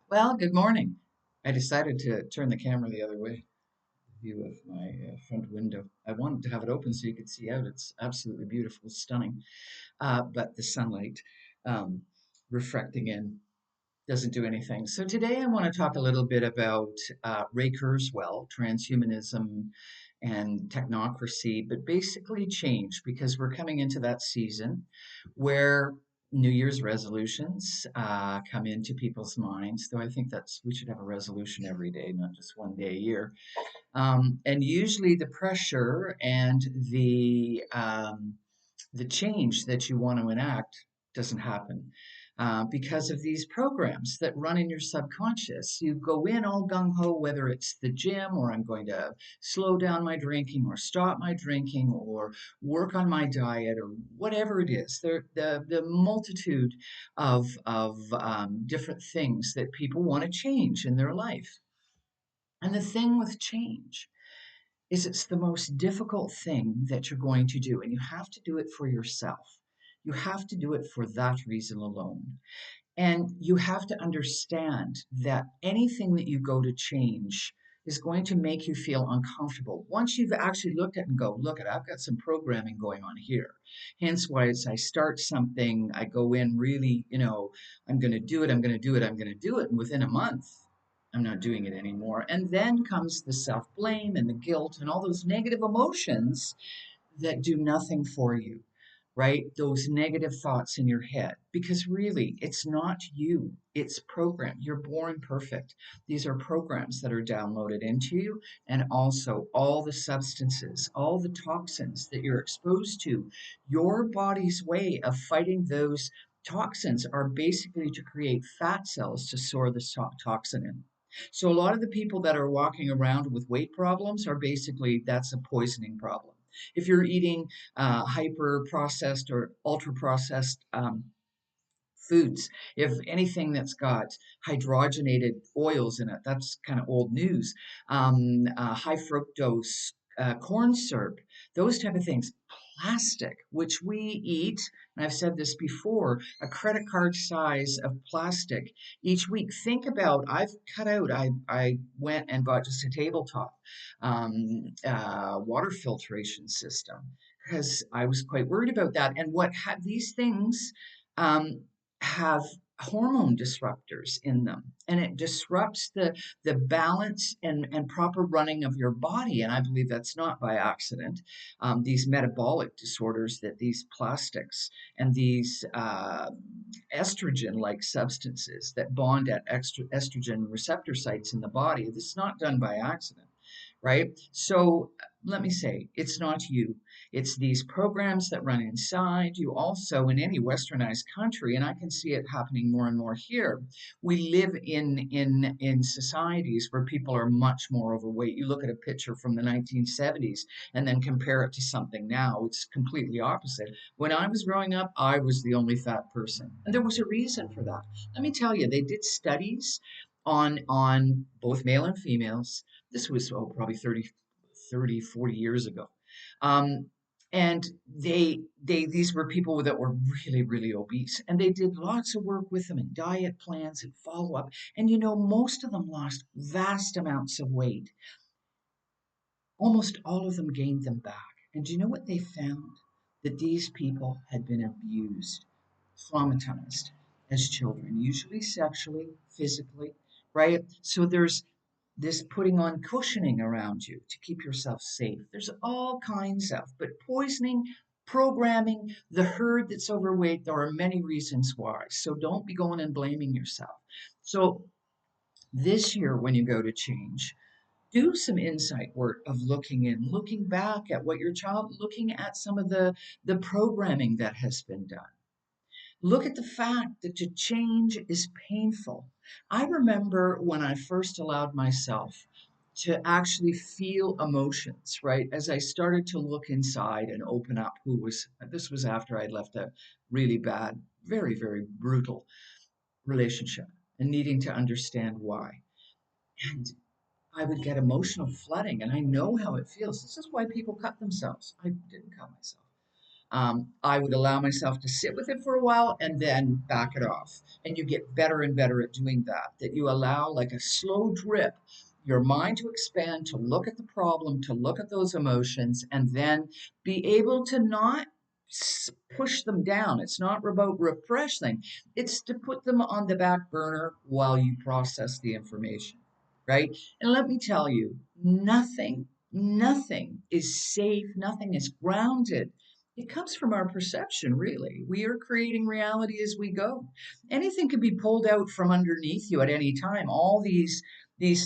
Well, good morning. I decided to turn the camera the other way, view of my front window. I wanted to have it open so you could see out. It's absolutely beautiful, stunning. But the sunlight um, refracting in doesn't do anything. So today I want to talk a little bit about Ray Kurzweil, transhumanism, and technocracy, but basically change because we're coming into that season where New Year's resolutions come into people's minds. Though I think we should have a resolution every day, not just one day a year. And usually the pressure and the change that you want to enact doesn't happen because of these programs that run in your subconscious. You go in all gung ho, whether it's the gym or I'm going to slow down my drinking or stop my drinking or work on my diet or whatever it is. The multitude of different things that people want to change in their life. And the thing with change is it's the most difficult thing that you're going to do, and you have to do it for yourself. You have to do it for that reason alone. And you have to understand that anything that you go to change is going to make you feel uncomfortable. Once you've actually looked at and go, look at, I've got some programming going on here. Hence why as I start something, I go in really, I'm going to do it, I'm going to do it, I'm going to do it. And within a month, I'm not doing it anymore. And then comes the self blame and the guilt and all those negative emotions that do nothing for you, right? Those negative thoughts in your head, because really it's not you, it's programmed. You're born perfect. These are programs that are downloaded into you, and also all the substances, all the toxins that you're exposed to. Your body's way of fighting those toxins are basically to create fat cells to store the toxin in. So a lot of the people that are walking around with weight problems are basically that's a poisoning problem. If you're eating hyper processed or ultra processed foods, if anything that's got hydrogenated oils in it, that's kind of old news. High fructose corn syrup, those type of things. Plastic, which we eat, and I've said this before, a credit card size of plastic each week. Think about, I've cut out, I went and bought just a tabletop water filtration system because I was quite worried about that. And what had these things um, have hormone disruptors in them, and it disrupts the balance and proper running of your body. And I believe that's not by accident. These metabolic disorders that these plastics and these estrogen like substances that bond at estrogen receptor sites in the body, this is not done by accident, right? So let me say, it's not you. It's these programs that run inside you. Also, in any westernized country, and I can see it happening more and more here, we live in societies where people are much more overweight. You look at a picture from the 1970s and then compare it to something now, it's completely opposite. When I was growing up, I was the only fat person, and there was a reason for that. Let me tell you, they did studies on both male and females. This was probably 40 years ago. Um, and these were people that were really, really obese. And they did lots of work with them and diet plans and follow up. And most of them lost vast amounts of weight. Almost all of them gained them back. And do you know what they found? That these people had been abused, traumatized as children, usually sexually, physically, right? So there's this putting on cushioning around you to keep yourself safe. There's all kinds of, but poisoning, programming, the herd that's overweight, there are many reasons why. So don't be going and blaming yourself. So this year, when you go to change, do some insight work of looking back at what your child, looking at some of the programming that has been done. Look at the fact that to change is painful. I remember when I first allowed myself to actually feel emotions, right? As I started to look inside and open up this was after I'd left a really bad, very, very brutal relationship and needing to understand why. And I would get emotional flooding, and I know how it feels. This is why people cut themselves. I didn't cut myself. I would allow myself to sit with it for a while and then back it off. And you get better and better at doing that, that you allow like a slow drip your mind to expand, to look at the problem, to look at those emotions, and then be able to not push them down. It's not about repressing, it's to put them on the back burner while you process the information, right? And let me tell you, nothing is safe, nothing is grounded. It comes from our perception, really. We are creating reality as we go. Anything can be pulled out from underneath you at any time. All these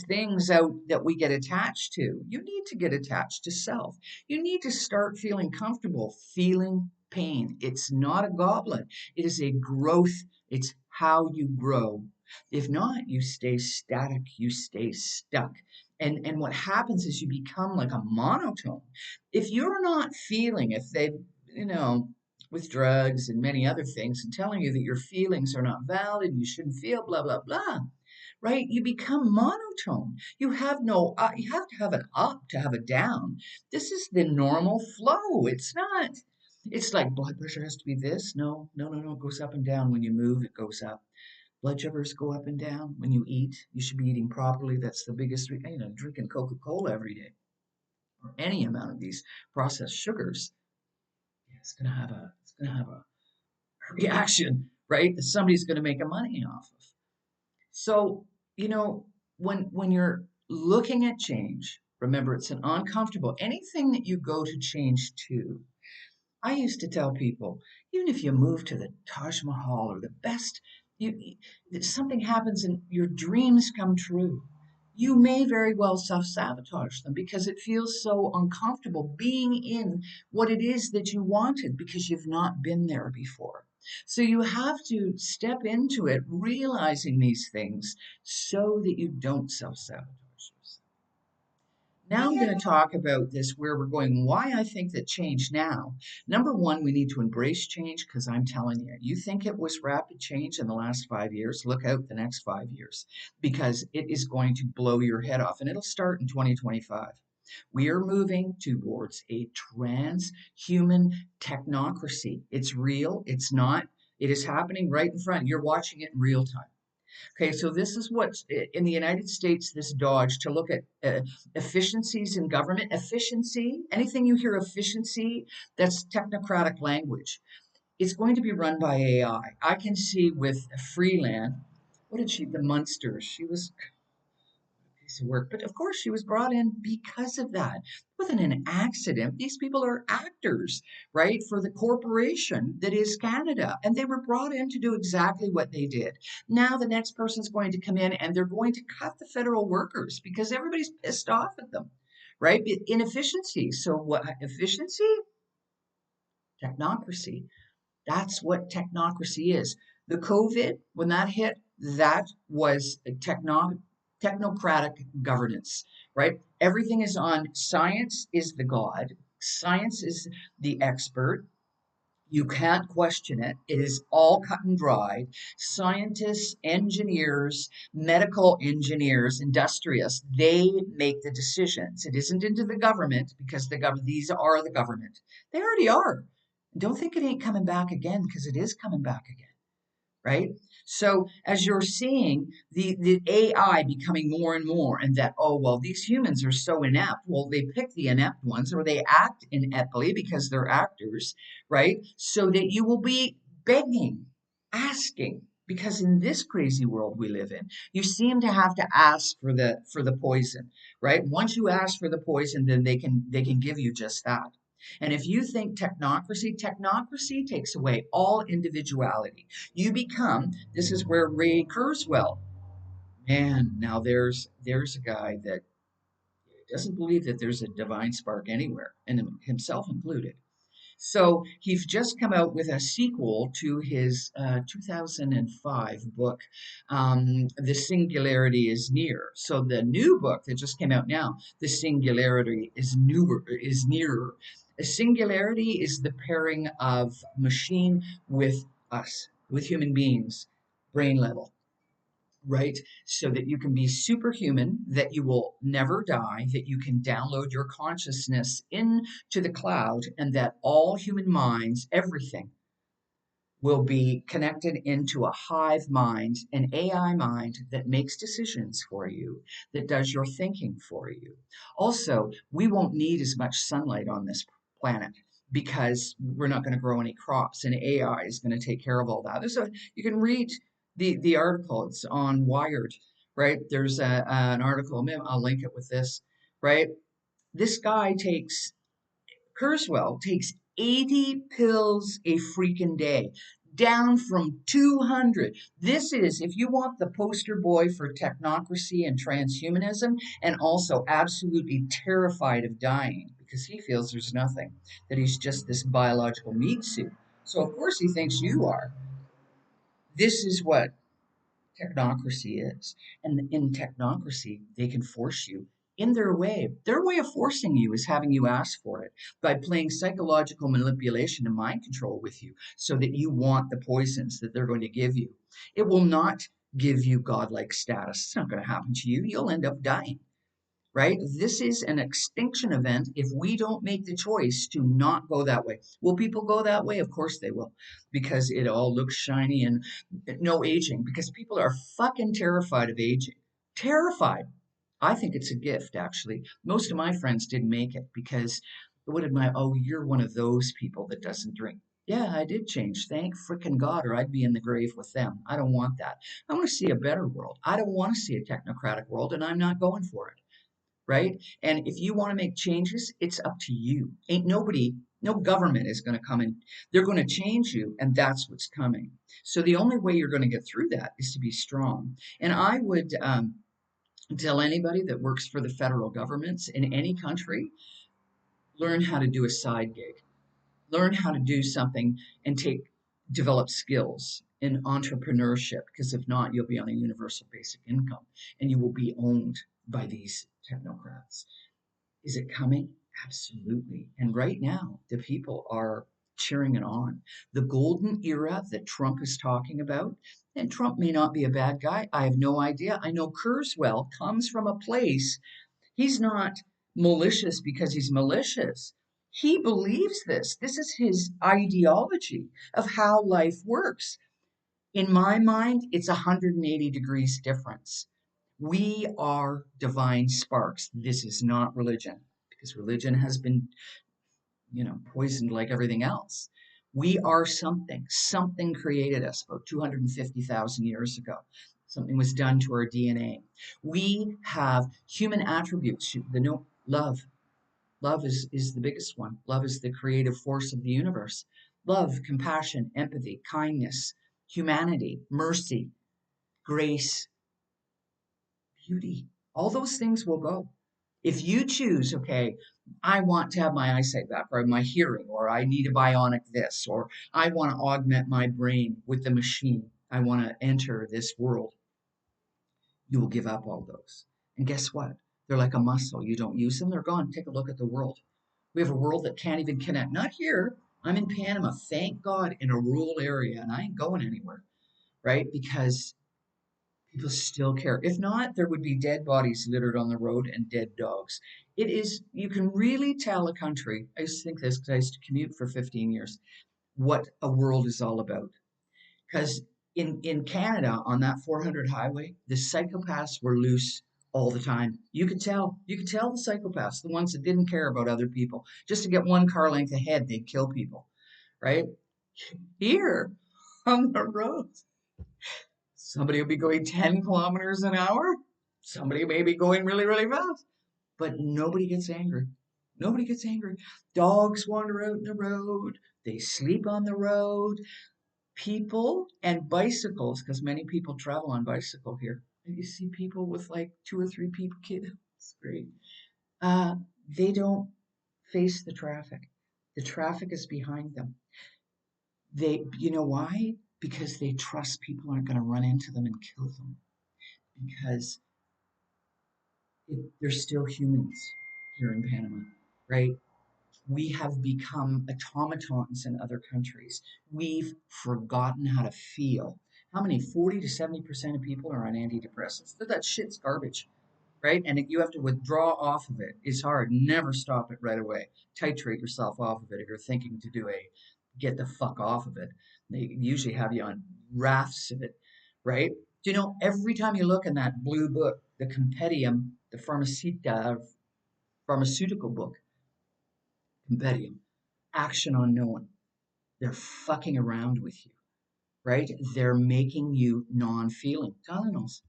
things out that we get attached to. You need to get attached to self. You need to start feeling comfortable feeling pain. It's not a goblet. It is a growth. It's how you grow. If not, you stay static, you stay stuck. And what happens is you become like a monotone. If you're not feeling, if they, you know, with drugs and many other things and telling you that your feelings are not valid, you shouldn't feel blah blah blah, right? You become monotone. You have no you have to have an up to have a down. This is the normal flow. It's not, it's like blood pressure has to be this. No, it goes up and down. When you move, it goes up. Blood sugars go up and down when you eat. You should be eating properly. That's the biggest, drinking Coca-Cola every day or any amount of these processed sugars. Yeah, it's gonna have a reaction, right? That somebody's gonna make a money off of. So, you know, when you're looking at change, remember it's an uncomfortable, anything that you go to change to. I used to tell people, even if you move to the Taj Mahal or the best, something happens and your dreams come true. You may very well self-sabotage them because it feels so uncomfortable being in what it is that you wanted because you've not been there before. So you have to step into it realizing these things so that you don't self-sabotage yourself. Now I'm going to talk about this where we're going, why I think that change now. Number one, we need to embrace change because I'm telling you, you think it was rapid change in the last 5 years, look out the next 5 years because it is going to blow your head off and it'll start in 2025. We are moving towards a transhuman technocracy. It's real, it's not, it is happening right in front. You're watching it in real time. Okay, so this is what's in the United States, this dodge to look at efficiencies in government. Efficiency, anything you hear efficiency, that's technocratic language. It's going to be run by AI. I can see with Freeland, what did she, the Munsters, she was piece of work. But of course, she was brought in because of that. It wasn't an accident. These people are actors, right, for the corporation that is Canada. And they were brought in to do exactly what they did. Now the next person's going to come in and they're going to cut the federal workers because everybody's pissed off at them, right? Inefficiency. So what efficiency? Technocracy. That's what technocracy is. The COVID, when that hit, that was a technocratic governance, right? Everything is on science is the God, science is the expert. You can't question it. It is all cut and dried. Scientists, engineers, medical engineers, industrious, they make the decisions. It isn't into the government because these are the government. They already are. Don't think it ain't coming back again because it is coming back again, right? So as you're seeing the AI becoming more and more, and that, oh, well, these humans are so inept. Well, they pick the inept ones or they act ineptly because they're actors, right? So that you will be begging, asking, because in this crazy world we live in, you seem to have to ask for the poison, right? Once you ask for the poison, then they can give you just that. And if you think technocracy takes away all individuality. You become, this is where Ray Kurzweil, man, now there's a guy that doesn't believe that there's a divine spark anywhere, and himself included. So he's just come out with a sequel to his 2005 book, The Singularity is Near. So the new book that just came out now, The Singularity is Nearer. A singularity is the pairing of machine with us, with human beings, brain level. right? So that you can be superhuman, that you will never die, that you can download your consciousness into the cloud, and that all human minds, everything, will be connected into a hive mind, an AI mind that makes decisions for you, that does your thinking for you. Also, we won't need as much sunlight on this planet because we're not going to grow any crops, and AI is going to take care of all that. So you can read the article. It's on Wired, right? There's an article. Maybe I'll link it with this, right? This guy takes Kurzweil takes 80 pills a freaking day, down from 200. This is, if you want the poster boy for technocracy and transhumanism, and also absolutely terrified of dying because he feels there's nothing, that he's just this biological meat suit. So, of course, he thinks you are. This is what technocracy is. And in technocracy, they can force you in their way. Their way of forcing you is having you ask for it by playing psychological manipulation and mind control with you so that you want the poisons that they're going to give you. It will not give you godlike status. It's not going to happen to you. You'll end up dying, right? This is an extinction event if we don't make the choice to not go that way. Will people go that way? Of course they will, because it all looks shiny and no aging, because people are fucking terrified of aging. Terrified. I think it's a gift, actually. Most of my friends didn't make it because what did my, oh, you're one of those people that doesn't drink. Yeah, I did change. Thank frickin' God, or I'd be in the grave with them. I don't want that. I want to see a better world. I don't want to see a technocratic world, and I'm not going for it, right? And if you want to make changes, it's up to you. Ain't nobody, no government is going to come in. They're going to change you, and that's what's coming. So the only way you're going to get through that is to be strong. And I would tell anybody that works for the federal governments in any country, learn how to do a side gig, learn how to do something and develop skills in entrepreneurship, because if not, you'll be on a universal basic income and you will be owned by these technocrats. Is it coming? Absolutely. And right now, the people are cheering it on. The golden era that Trump is talking about, and Trump may not be a bad guy. I have no idea. I know Kurzweil comes from a place, he's not malicious because he's malicious. He believes this. This is his ideology of how life works. In my mind, it's 180 degrees difference. We are divine sparks. This is not religion, because religion has been, poisoned like everything else. We are something. Something created us about 250,000 years ago. Something was done to our DNA. We have human attributes. The no love. Love is the biggest one. Love is the creative force of the universe. Love, compassion, empathy, kindness, humanity, mercy, grace, beauty. All those things will go. If you choose, okay, I want to have my eyesight back, or my hearing, or I need a bionic this, or I want to augment my brain with the machine, I want to enter this world, you will give up all those. And guess what? They're like a muscle. You don't use them, they're gone. Take a look at the world. We have a world that can't even connect. Not here. I'm in Panama, thank God, in a rural area, and I ain't going anywhere, right? Because people still care. If not, there would be dead bodies littered on the road and dead dogs. It is, you can really tell a country, I used to think this because I used to commute for 15 years, what a world is all about. Because in Canada, on that 400 highway, the psychopaths were loose all the time. You could tell the psychopaths, the ones that didn't care about other people. Just to get one car length ahead, they'd kill people, right? Here on the road, somebody will be going 10 kilometers an hour. Somebody may be going really, really fast, but nobody gets angry. Nobody gets angry. Dogs wander out in the road. They sleep on the road. People and bicycles, because many people travel on bicycle here. And you see people with like two or three people, kids. It's great. Uh, they don't face the traffic. The traffic is behind them. You know why? Because they trust people aren't going to run into them and kill them. Because they're still humans here in Panama, right? We have become automatons in other countries. We've forgotten how to feel. How many 40 to 70% of people are on antidepressants? That shit's garbage, right? And you have to withdraw off of it. It's hard. Never stop it right away. Titrate yourself off of it if you're thinking to do a get the fuck off of it. They usually have you on rafts of it, right? Do you know every time you look in that blue book, the compendium, the pharmaceutical book, compendium, action unknown, they're fucking around with you, right? They're making you non-feeling. Tylenols,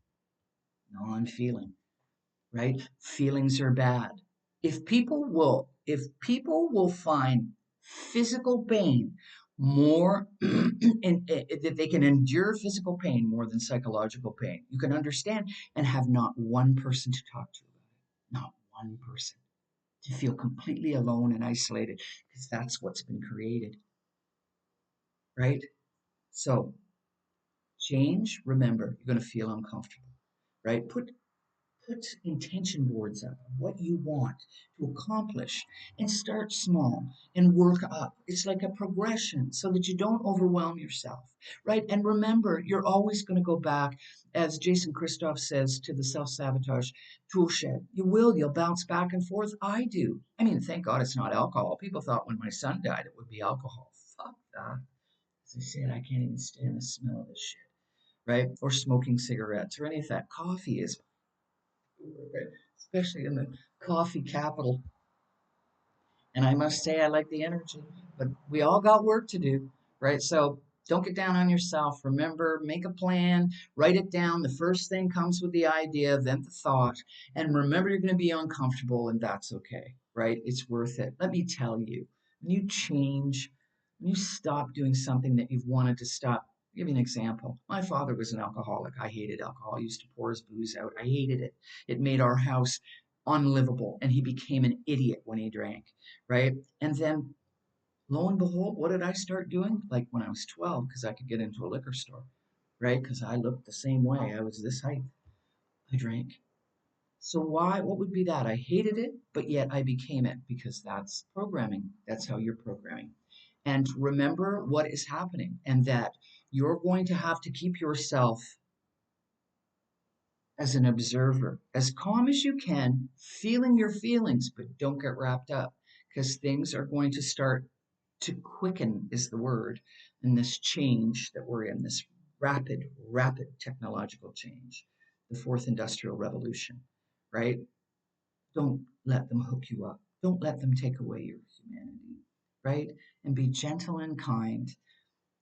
non-feeling, right? Feelings are bad. If people will find physical pain more that they can endure physical pain more than psychological pain, you can understand and have not one person to talk to about it. Not one person. To feel completely alone and isolated because that's what's been created, right? So change, remember, you're going to feel uncomfortable, right? Put intention boards up of what you want to accomplish and start small and work up. It's like a progression so that you don't overwhelm yourself, right? And remember, you're always going to go back, as Jason Christoff says, to the self sabotage tool shed. You'll bounce back and forth. I do. I mean, thank God it's not alcohol. People thought when my son died it would be alcohol. Fuck that. As I said, I can't even stand the smell of this shit, right? Or smoking cigarettes or any of that. Coffee is, especially in the coffee capital. And I must say, I like the energy, but we all got work to do, right? So don't get down on yourself. Remember, make a plan, write it down. The first thing comes with the idea, then the thought. And remember, you're going to be uncomfortable, and that's okay, right? It's worth it. Let me tell you, when you change, when you stop doing something that you've wanted to stop, I'll give you an example. My father was an alcoholic. I hated alcohol. He used to pour his booze out. I hated it. It made our house unlivable, and he became an idiot when he drank, right? And then lo and behold, what did I start doing? Like when I was 12, because I could get into a liquor store, right? Because I looked the same way. I was this height. I drank. So why? What would be that? I hated it, but yet I became it because that's programming. That's how you're programming. And remember what is happening, and that you're going to have to keep yourself as an observer, as calm as you can, feeling your feelings, but don't get wrapped up because things are going to start to quicken, is the word, in this change that we're in, this rapid technological change, the fourth industrial revolution, right? Don't let them hook you up. Don't let them take away your humanity, right? And be gentle and kind.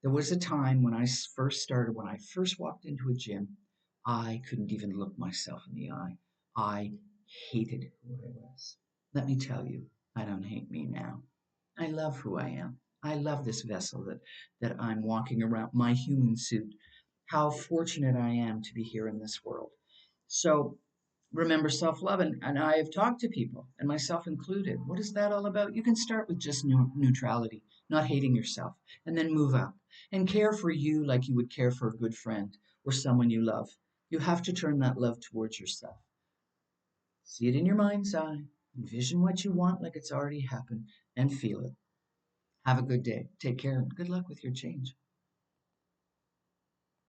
There was a time when I first started, when I first walked into a gym, I couldn't even look myself in the eye. I hated who I was. Let me tell you, I don't hate me now. I love who I am. I love this vessel that I'm walking around, my human suit. How fortunate I am to be here in this world. So remember self-love, and I have talked to people, and myself included. What is that all about? You can start with just neutrality, not hating yourself, and then move up and care for you like you would care for a good friend or someone you love. You have to turn that love towards yourself. See it in your mind's eye. Envision what you want like it's already happened and feel it. Have a good day. Take care and good luck with your change.